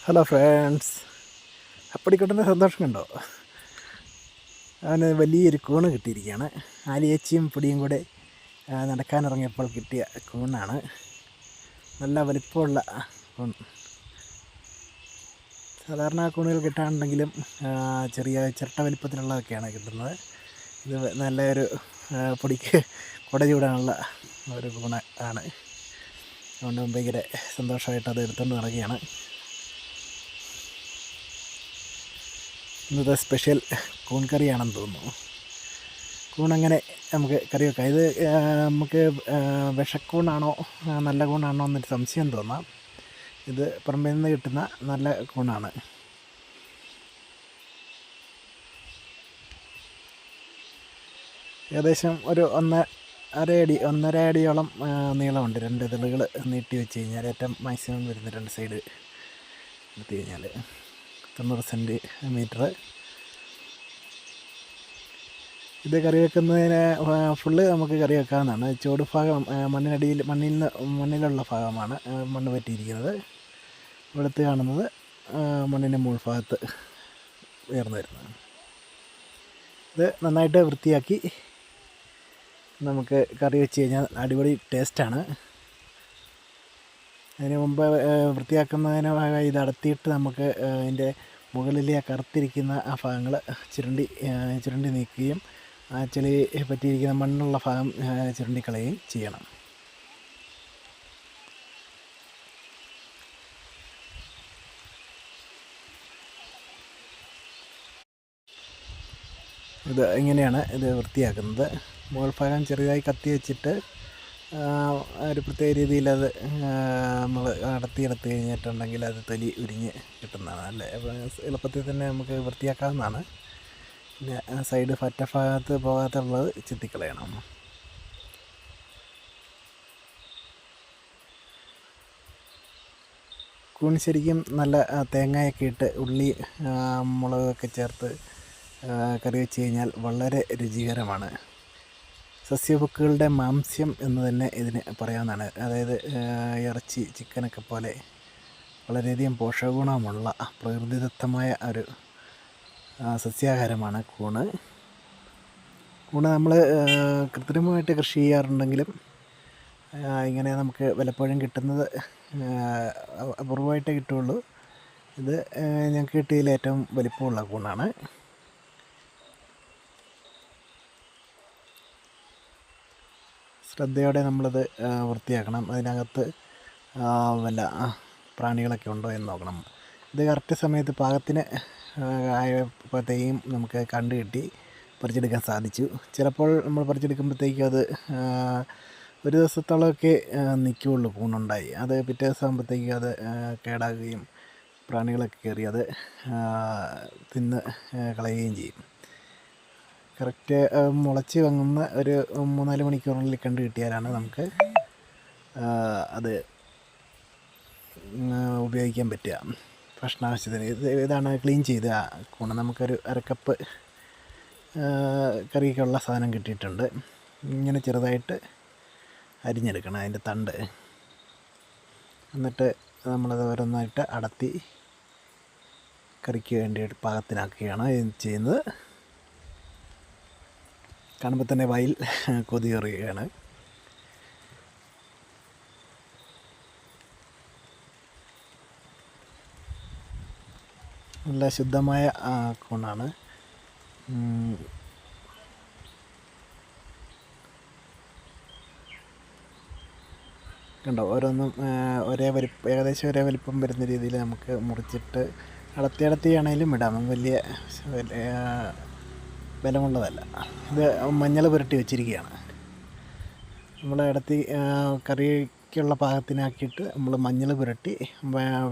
Hello friends, അപ്പടിക്കൊട്ടൻ്റെ സന്തോഷം കണ്ടോ? അവന് വലിയൊരു കൂണ് കിട്ടിയിരിക്കുകയാണ്. ആലിയേച്ചിയും പൊടിയും കൂടെ നടക്കാനിറങ്ങിയപ്പോൾ കിട്ടിയ കൂണാണ്. നല്ല വലിപ്പമുള്ള കൂൺ. സാധാരണ കൂണുകൾ കിട്ടാനുണ്ടെങ്കിലും ചെറിയ ചിരട്ട വലിപ്പത്തിലുള്ളതൊക്കെയാണ് കിട്ടുന്നത്. ഇത് നല്ലൊരു പൊടിക്ക് കുട ചൂടാനുള്ള ഒരു കൂണ് ആണ്. അതുകൊണ്ട് ഭയങ്കര സന്തോഷമായിട്ട് അത് എടുത്തുകൊണ്ട് നടക്കുകയാണ്. ഇന്നത്തെ സ്പെഷ്യൽ കൂൺ കറിയാണെന്ന് തോന്നുന്നു. കൂണങ്ങനെ നമുക്ക് കറി വെക്കാം. ഇത് നമുക്ക് വിഷക്കൂണാണോ നല്ല കൂണാണോ എന്നൊരു സംശയം തോന്നാം. ഇത് പുറമേ നിന്ന് കിട്ടുന്ന നല്ല കൂണാണ്. ഏകദേശം ഒരു 1.5 അടിയോളം നീളമുണ്ട്. 2 ഇതളുകൾ നീട്ടി വെച്ച് കഴിഞ്ഞാൽ ഏറ്റവും മാക്സിമം വരുന്ന 2 സൈഡ് എടുത്തു കഴിഞ്ഞാൽ 90 സെൻറ്റിമീറ്റർ. ഇത് കറി വെക്കുന്നതിന് ഫുള്ള് നമുക്ക് കറി വെക്കാവുന്നതാണ്. ചുവട് ഭാഗം മണ്ണിലുള്ള ഭാഗമാണ് മണ്ണ് പറ്റിയിരിക്കുന്നത്. വെളുത്ത് കാണുന്നത് മണ്ണിൻ്റെ മുകൾഭാഗത്ത് ഉയർന്നു വരുന്നത്. ഇത് നന്നായിട്ട് വൃത്തിയാക്കി നമുക്ക് കറി വെച്ച് കഴിഞ്ഞാൽ അടിപൊളി ടേസ്റ്റാണ്. അതിന് മുമ്പ് വൃത്തിയാക്കുന്നതിന് ഇത് അടത്തിയിട്ട് നമുക്ക് അതിൻ്റെ മുകളിലെ കറുത്തിരിക്കുന്ന ആ ഭാഗങ്ങൾ ചുരണ്ടി നീക്കുകയും ചെളി പറ്റിയിരിക്കുന്ന മണ്ണുള്ള ഭാഗം ചുരണ്ടിക്കളയുകയും ചെയ്യണം. ഇത് ഇങ്ങനെയാണ് ഇത് വൃത്തിയാക്കുന്നത്. മുകൾ ഭാഗം ചെറുതായി കത്തി വെച്ചിട്ട് ഒരു പ്രത്യേക രീതിയിൽ അത് നമ്മൾ അടത്തിയെടുത്ത് കഴിഞ്ഞിട്ടുണ്ടെങ്കിൽ അത് തൊലി ഉരിഞ്ഞ് കിട്ടുന്നതാണ്. അല്ലേ, എളുപ്പത്തിൽ തന്നെ നമുക്ക് വൃത്തിയാക്കാവുന്നതാണ്. പിന്നെ സൈഡ് ഫറ്റ ഭാഗത്ത് പോകാത്തുള്ളത് ചെത്തിക്കളയണം. കൂൺ ശരിക്കും നല്ല തേങ്ങയൊക്കെ ഇട്ട് ഉള്ളി മുളകൊക്കെ ചേർത്ത് കറി വെച്ച് കഴിഞ്ഞാൽ വളരെ രുചികരമാണ്. സസ്യഭുക്കുകളുടെ മാംസ്യം എന്ന് തന്നെ ഇതിന് പറയാവുന്നതാണ്. അതായത് ഇറച്ചി, ചിക്കനൊക്കെ പോലെ വളരെയധികം പോഷകഗുണമുള്ള പ്രകൃതിദത്തമായ ഒരു സസ്യാഹാരമാണ് കൂണ്. നമ്മൾ കൃത്രിമമായിട്ട് കൃഷി ചെയ്യാറുണ്ടെങ്കിലും ഇങ്ങനെ നമുക്ക് വല്ലപ്പോഴും കിട്ടുന്നത് അപൂർവമായിട്ടേ കിട്ടുകയുള്ളൂ. ഇത് ഞങ്ങൾക്ക് കിട്ടിയതിൽ ഏറ്റവും വലിപ്പമുള്ള കൂണാണ്. ശ്രദ്ധയോടെ നമ്മളത് വൃത്തിയാക്കണം. അതിനകത്ത് വല്ല പ്രാണികളൊക്കെ ഉണ്ടോ എന്ന് നോക്കണം. ഇത് കറക്റ്റ് സമയത്ത് പാകത്തിന് ആയപ്പോഴത്തേക്കും നമുക്ക് കണ്ടു കിട്ടി പറിച്ചെടുക്കാൻ സാധിച്ചു. ചിലപ്പോൾ നമ്മൾ പറിച്ചെടുക്കുമ്പോഴത്തേക്കും അത് ഒരു ദിവസത്തോളമൊക്കെ നിൽക്കുകയുള്ളൂ കൂണുണ്ടായി. അത് പിറ്റേ ദിവസം ആകുമ്പോഴത്തേക്കും അത് കേടാകുകയും പ്രാണികളൊക്കെ കയറി അത് തിന്ന് കളയുകയും ചെയ്യും. കറക്റ്റ് മുളച്ച് വങ്ങുന്ന ഒരു 3-4 മണിക്കൂറിനുള്ളിൽ കണ്ടു കിട്ടിയാലാണ് നമുക്ക് അത് ഉപയോഗിക്കാൻ പറ്റുക ഭക്ഷണാവശ്യത്തിന്. ഇതാണ് ക്ലീൻ ചെയ്ത കൂണ്. നമുക്കൊരു 1/2 കപ്പ് കറിക്കുള്ള സാധനം കിട്ടിയിട്ടുണ്ട്. ഇങ്ങനെ ചെറുതായിട്ട് അരിഞ്ഞെടുക്കണം അതിൻ്റെ തണ്ട്. എന്നിട്ട് നമ്മളത് ഓരോന്നായിട്ട് അടത്തി കറിക്ക് വേണ്ടിയിട്ട് പാകത്തിനാക്കുകയാണ് ചെയ്യുന്നത്. കാണുമ്പോൾ തന്നെ വായിൽ കൊതി കയറുകയാണ്. നല്ല ശുദ്ധമായ കൂണാണ്. കണ്ടോ, ഓരോന്നും ഏകദേശം ഒരേ വലിപ്പം വരുന്ന രീതിയിൽ നമുക്ക് മുറിച്ചിട്ട് അടത്തിയാണേലും ഇടാം. വലിയ ബലമുള്ളതല്ല. ഇത് മഞ്ഞൾ പുരട്ടി വെച്ചിരിക്കുകയാണ്. നമ്മൾ അടത്തി കറിക്കുള്ള പാകത്തിനാക്കിയിട്ട് നമ്മൾ മഞ്ഞൾ പുരട്ടി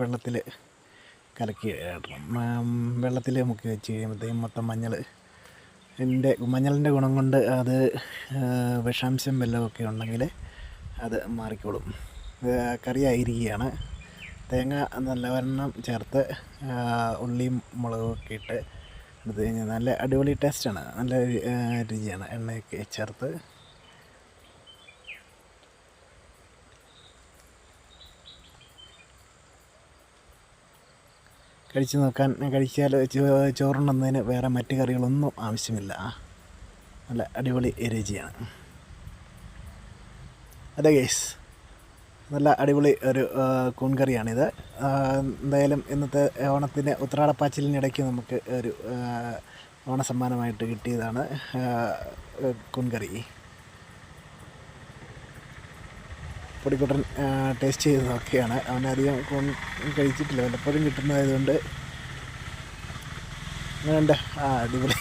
വെള്ളത്തിൽ കലക്കി ഇടണം. വെള്ളത്തിൽ മുക്കി വെച്ച് കഴിയുമ്പോഴത്തേക്കും മൊത്തം മഞ്ഞളിൻ്റെ ഗുണം കൊണ്ട് അത് വിഷാംശം വല്ലതുമൊക്കെ ഉണ്ടെങ്കിൽ അത് മാറിക്കോളും. കറിയായിരിക്കുകയാണ്. തേങ്ങ നല്ലവണ്ണം ചേർത്ത് ഉള്ളിയും മുളകും ഒക്കെ ഇട്ട് എടുത്ത് കഴിഞ്ഞാൽ നല്ല അടിപൊളി ടേസ്റ്റാണ്. നല്ല രുചിയാണ്. എണ്ണയൊക്കെ ചേർത്ത് കഴിച്ചാൽ ചോറുണ്ണുന്നതിന് വേറെ മറ്റ് കറികളൊന്നും ആവശ്യമില്ല. നല്ല അടിപൊളി രുചിയാണ്. അതെ ഗൈസ്, നല്ല അടിപൊളി ഒരു കൂൺ കറിയാണിത്. എന്തായാലും ഇന്നത്തെ ഓണത്തിന് ഉത്രാടപ്പാച്ചിലിനിടയ്ക്ക് നമുക്ക് ഒരു ഓണസമ്മാനമായിട്ട് കിട്ടിയതാണ് കൂൺ കറി. പൊടിക്കുട്ടൻ ടേസ്റ്റ് ചെയ്ത് നോക്കുകയാണ്. അവനധികം കൂൺ കഴിച്ചിട്ടില്ല, വല്ലപ്പോഴും കിട്ടുന്നതായതുകൊണ്ട്. അങ്ങനെയുണ്ട്. അടിപൊളി.